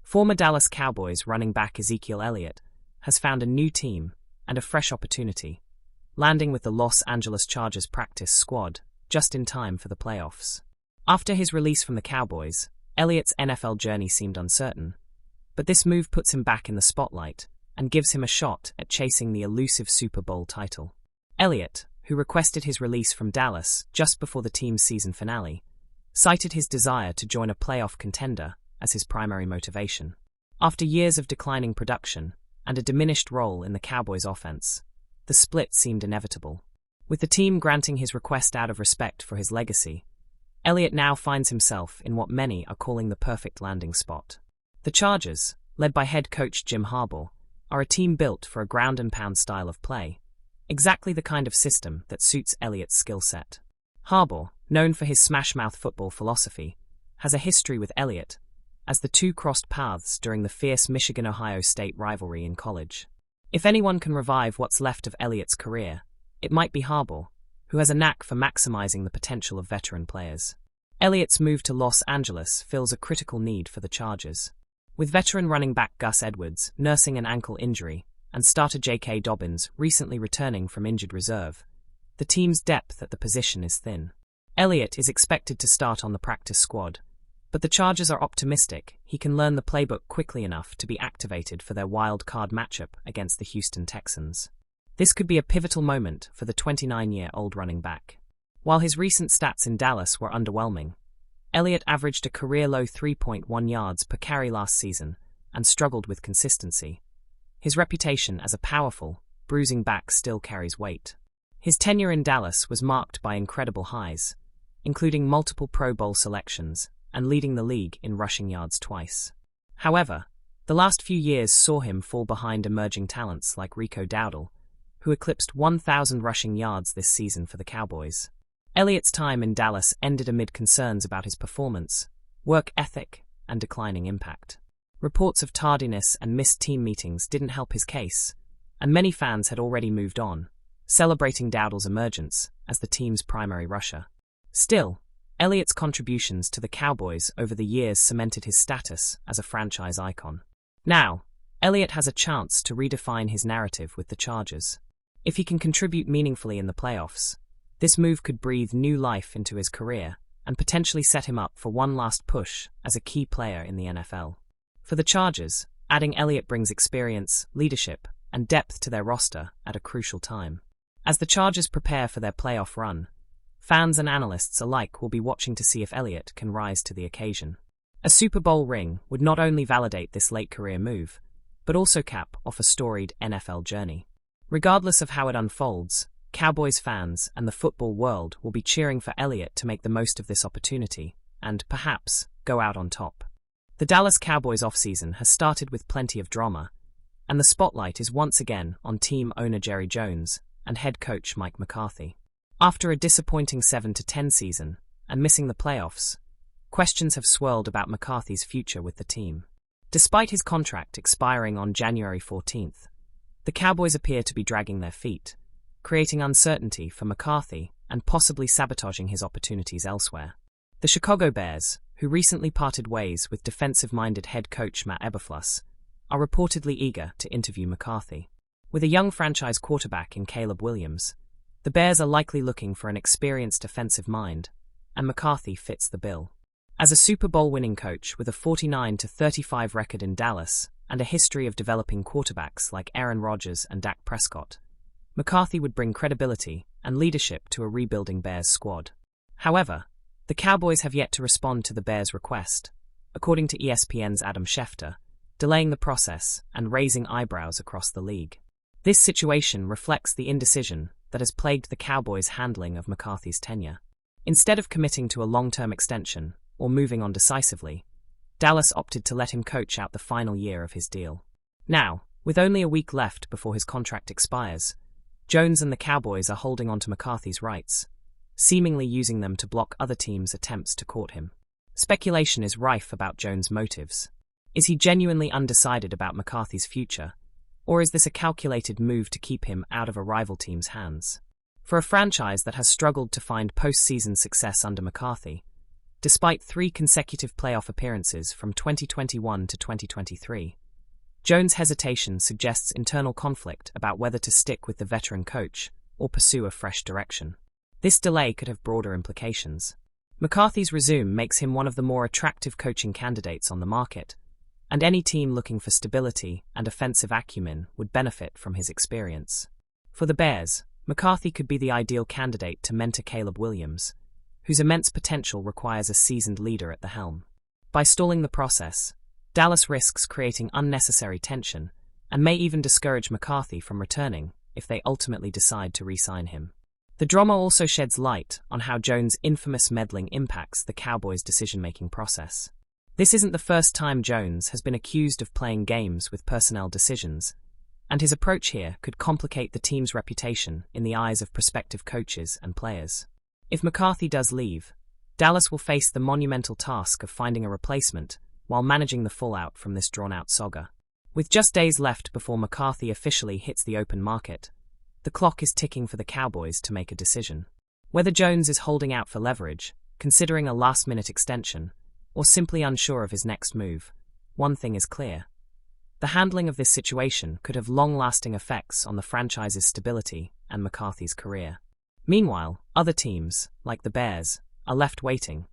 Former Dallas Cowboys running back Ezekiel Elliott has found a new team and a fresh opportunity, landing with the Los Angeles Chargers practice squad just in time for the playoffs. After his release from the Cowboys, Elliott's NFL journey seemed uncertain, but this move puts him back in the spotlight and gives him a shot at chasing the elusive Super Bowl title. Elliott, who requested his release from Dallas just before the team's season finale, cited his desire to join a playoff contender as his primary motivation. After years of declining production and a diminished role in the Cowboys' offense, the split seemed inevitable. With the team granting his request out of respect for his legacy, Elliott now finds himself in what many are calling the perfect landing spot. The Chargers, led by head coach Jim Harbaugh, are a team built for a ground-and-pound style of play, exactly the kind of system that suits Elliott's skill set. Harbaugh, known for his smash-mouth football philosophy, has a history with Elliott, as the two crossed paths during the fierce Michigan-Ohio State rivalry in college. If anyone can revive what's left of Elliott's career, it might be Harbaugh, who has a knack for maximizing the potential of veteran players. Elliott's move to Los Angeles fills a critical need for the Chargers. With veteran running back Gus Edwards nursing an ankle injury and starter J.K. Dobbins recently returning from injured reserve, the team's depth at the position is thin. Elliott is expected to start on the practice squad, but the Chargers are optimistic he can learn the playbook quickly enough to be activated for their wild card matchup against the Houston Texans. This could be a pivotal moment for the 29-year-old running back. While his recent stats in Dallas were underwhelming, Elliott averaged a career-low 3.1 yards per carry last season and struggled with consistency. His reputation as a powerful, bruising back still carries weight. His tenure in Dallas was marked by incredible highs, including multiple Pro Bowl selections and leading the league in rushing yards twice. However, the last few years saw him fall behind emerging talents like Rico Dowdle, who eclipsed 1,000 rushing yards this season for the Cowboys. Elliott's time in Dallas ended amid concerns about his performance, work ethic, and declining impact. Reports of tardiness and missed team meetings didn't help his case, and many fans had already moved on, celebrating Dowdle's emergence as the team's primary rusher. Still, Elliott's contributions to the Cowboys over the years cemented his status as a franchise icon. Now, Elliott has a chance to redefine his narrative with the Chargers. If he can contribute meaningfully in the playoffs, this move could breathe new life into his career and potentially set him up for one last push as a key player in the NFL. For the Chargers, adding Elliott brings experience, leadership, and depth to their roster at a crucial time. As the Chargers prepare for their playoff run, fans and analysts alike will be watching to see if Elliott can rise to the occasion. A Super Bowl ring would not only validate this late career move, but also cap off a storied NFL journey. Regardless of how it unfolds, Cowboys fans and the football world will be cheering for Elliott to make the most of this opportunity and, perhaps, go out on top. The Dallas Cowboys offseason has started with plenty of drama, and the spotlight is once again on team owner Jerry Jones and head coach Mike McCarthy. After a disappointing 7-10 season and missing the playoffs, questions have swirled about McCarthy's future with the team. Despite his contract expiring on January 14th, the Cowboys appear to be dragging their feet, creating uncertainty for McCarthy and possibly sabotaging his opportunities elsewhere. The Chicago Bears, who recently parted ways with defensive-minded head coach Matt Eberflus, are reportedly eager to interview McCarthy. With a young franchise quarterback in Caleb Williams, the Bears are likely looking for an experienced defensive mind, and McCarthy fits the bill. As a Super Bowl winning coach with a 49-35 record in Dallas and a history of developing quarterbacks like Aaron Rodgers and Dak Prescott, McCarthy would bring credibility and leadership to a rebuilding Bears squad. However, the Cowboys have yet to respond to the Bears' request, according to ESPN's Adam Schefter, delaying the process and raising eyebrows across the league. This situation reflects the indecision that has plagued the Cowboys' handling of McCarthy's tenure. Instead of committing to a long-term extension or moving on decisively, Dallas opted to let him coach out the final year of his deal. Now, with only a week left before his contract expires, Jones and the Cowboys are holding on to McCarthy's rights, seemingly using them to block other teams' attempts to court him. Speculation is rife about Jones' motives. Is he genuinely undecided about McCarthy's future, or is this a calculated move to keep him out of a rival team's hands? For a franchise that has struggled to find postseason success under McCarthy, Despite 3 consecutive playoff appearances from 2021 to 2023, Jones' hesitation suggests internal conflict about whether to stick with the veteran coach or pursue a fresh direction. This delay could have broader implications. McCarthy's resume makes him one of the more attractive coaching candidates on the market, and any team looking for stability and offensive acumen would benefit from his experience. For the Bears, McCarthy could be the ideal candidate to mentor Caleb Williams, whose immense potential requires a seasoned leader at the helm. By stalling the process, Dallas risks creating unnecessary tension and may even discourage McCarthy from returning if they ultimately decide to re-sign him. The drama also sheds light on how Jones' infamous meddling impacts the Cowboys' decision-making process. This isn't the first time Jones has been accused of playing games with personnel decisions, and his approach here could complicate the team's reputation in the eyes of prospective coaches and players. If McCarthy does leave, Dallas will face the monumental task of finding a replacement while managing the fallout from this drawn-out saga. With just days left before McCarthy officially hits the open market, the clock is ticking for the Cowboys to make a decision. Whether Jones is holding out for leverage, considering a last-minute extension, or simply unsure of his next move, one thing is clear. The handling of this situation could have long-lasting effects on the franchise's stability and McCarthy's career. Meanwhile, other teams, like the Bears, are left waiting,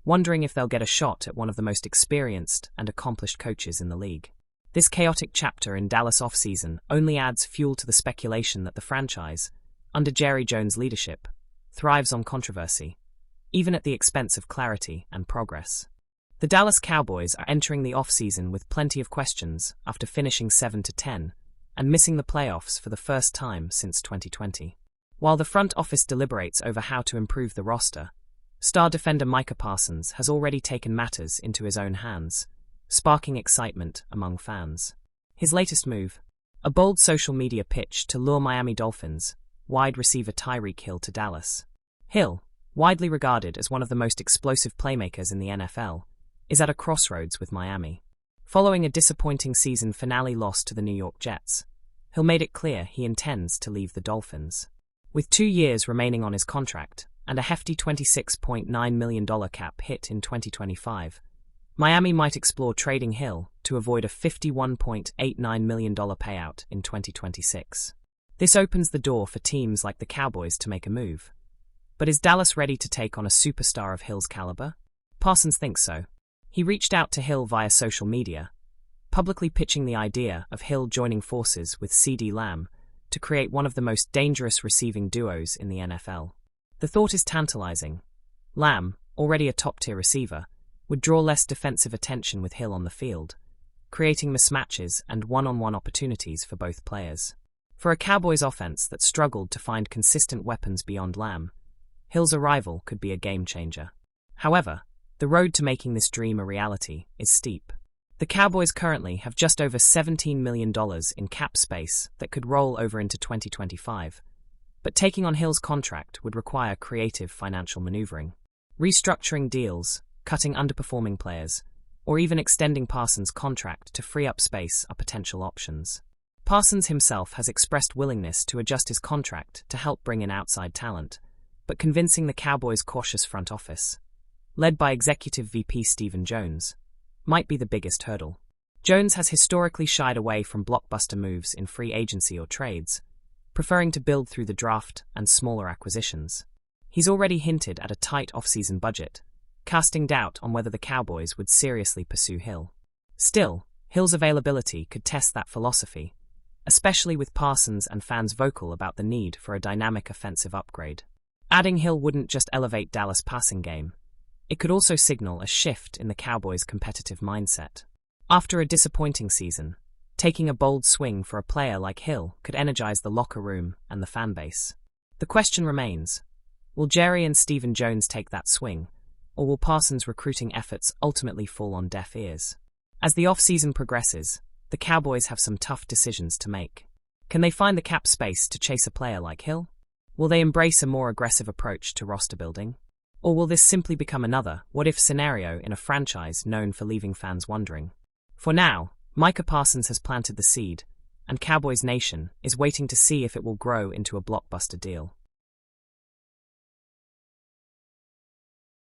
wondering if they'll get a shot at one of the most experienced and accomplished coaches in the league. This chaotic chapter in Dallas offseason only adds fuel to the speculation that the franchise, under Jerry Jones' leadership, thrives on controversy, even at the expense of clarity and progress. The Dallas Cowboys are entering the offseason with plenty of questions after finishing 7-10 and missing the playoffs for the first time since 2020. While the front office deliberates over how to improve the roster, star defender Micah Parsons has already taken matters into his own hands, sparking excitement among fans. His latest move, a bold social media pitch to lure Miami Dolphins wide receiver Tyreek Hill to Dallas. Hill, widely regarded as one of the most explosive playmakers in the NFL, is at a crossroads with Miami. Following a disappointing season finale loss to the New York Jets, Hill made it clear he intends to leave the Dolphins. With 2 years remaining on his contract and a hefty $26.9 million cap hit in 2025, Miami might explore trading Hill to avoid a $51.89 million payout in 2026. This opens the door for teams like the Cowboys to make a move. But is Dallas ready to take on a superstar of Hill's caliber? Parsons thinks so. He reached out to Hill via social media, publicly pitching the idea of Hill joining forces with CeeDee Lamb to create one of the most dangerous receiving duos in the NFL. The thought is tantalizing. Lamb, already a top-tier receiver, would draw less defensive attention with Hill on the field, creating mismatches and one-on-one opportunities for both players. For a Cowboys offense that struggled to find consistent weapons beyond Lamb, Hill's arrival could be a game-changer. However, the road to making this dream a reality is steep. The Cowboys currently have just over $17 million in cap space that could roll over into 2025, but taking on Hill's contract would require creative financial maneuvering. Restructuring deals, cutting underperforming players, or even extending Parsons' contract to free up space are potential options. Parsons himself has expressed willingness to adjust his contract to help bring in outside talent, but convincing the Cowboys' cautious front office, led by Executive VP Stephen Jones, might be the biggest hurdle. Jones has historically shied away from blockbuster moves in free agency or trades, preferring to build through the draft and smaller acquisitions. He's already hinted at a tight off-season budget, casting doubt on whether the Cowboys would seriously pursue Hill. Still, Hill's availability could test that philosophy, especially with Parsons and fans vocal about the need for a dynamic offensive upgrade. Adding Hill wouldn't just elevate Dallas' passing game, it could also signal a shift in the Cowboys' competitive mindset. After a disappointing season, taking a bold swing for a player like Hill could energize the locker room and the fan base. The question remains, will Jerry and Stephen Jones take that swing, or will Parsons' recruiting efforts ultimately fall on deaf ears? As the off-season progresses, the Cowboys have some tough decisions to make. Can they find the cap space to chase a player like Hill? Will they embrace a more aggressive approach to roster building? Or will this simply become another what-if scenario in a franchise known for leaving fans wondering? For now, Micah Parsons has planted the seed, and Cowboys Nation is waiting to see if it will grow into a blockbuster deal.